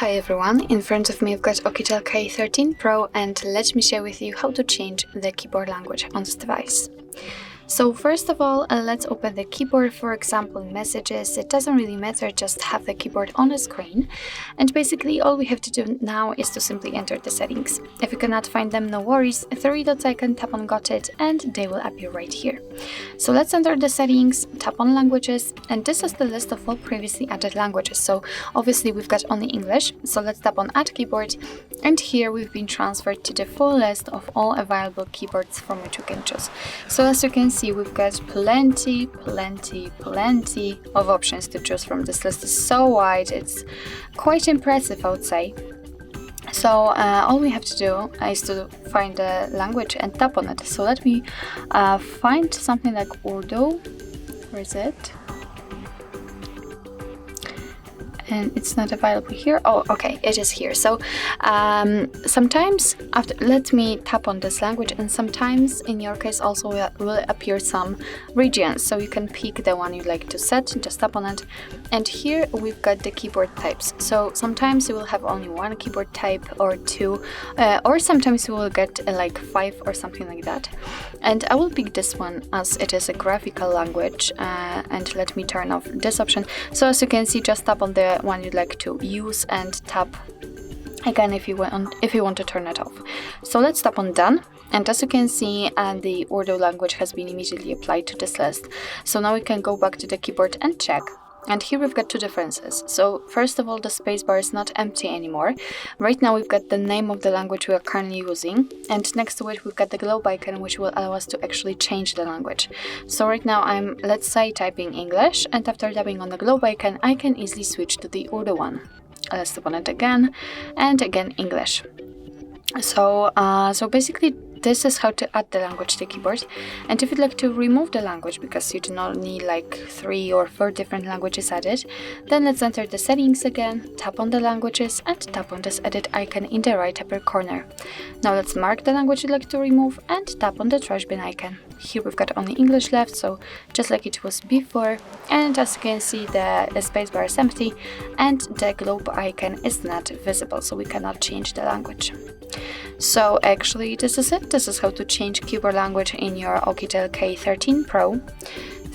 Hi everyone, in front of me I've got Oukitel K13 Pro and let me share with you how to change the keyboard language on this device. So first of all, let's open the keyboard. For example, messages, it doesn't really matter, just have the keyboard on the screen. And basically all we have to do now is to simply enter the settings. If you cannot find them, no worries, 3 dots icon, tap on got it, and they will appear right here. So let's enter the settings, tap on languages, and this is the list of all previously added languages. So obviously we've got only English, so let's tap on add keyboard, and here we've been transferred to the full list of all available keyboards from which you can choose. So as you can see, we've got plenty of options to choose from. This list is so wide, it's quite impressive, I would say. So all we have to do is to find the language and tap on it. So let me find something like Urdu. Where is it? And it's not available here. Oh, okay, it is here. So sometimes let me tap on this language, and sometimes in your case also will appear some regions, so you can pick the one you'd like to set, just tap on it. And here we've got the keyboard types. So sometimes you will have only one keyboard type or two, or sometimes you will get like 5 or something like that. And I will pick this one as it is a graphical language, and let me turn off this option. So as you can see, just tap on the one you'd like to use and tap again if you want to turn it off. So let's tap on done, and as you can see, the Urdu language has been immediately applied to this list. So now we can go back to the keyboard and check. And here we've got two differences. So first of all, the spacebar is not empty anymore. Right now we've got the name of the language we are currently using, and next to it we've got the globe icon, which will allow us to actually change the language. So right now I'm, let's say, typing English, and after tapping on the globe icon I can easily switch to the Urdu one. Let's tap on it again, and again English. So basically this is how to add the language to the keyboard. And if you'd like to remove the language because you do not need like 3 or 4 different languages added, then let's enter the settings again, tap on the languages, and tap on this edit icon in the right upper corner. Now let's mark the language you'd like to remove and tap on the trash bin icon. Here we've got only English left, so just like it was before. And as you can see, the spacebar is empty and the globe icon is not visible, so we cannot change the language. So actually this is it. This is how to change keyboard language in your Oukitel K13 Pro.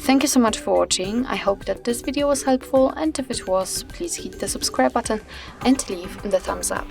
Thank you so much for watching. I hope that this video was helpful, and if it was, please hit the subscribe button and leave the thumbs up.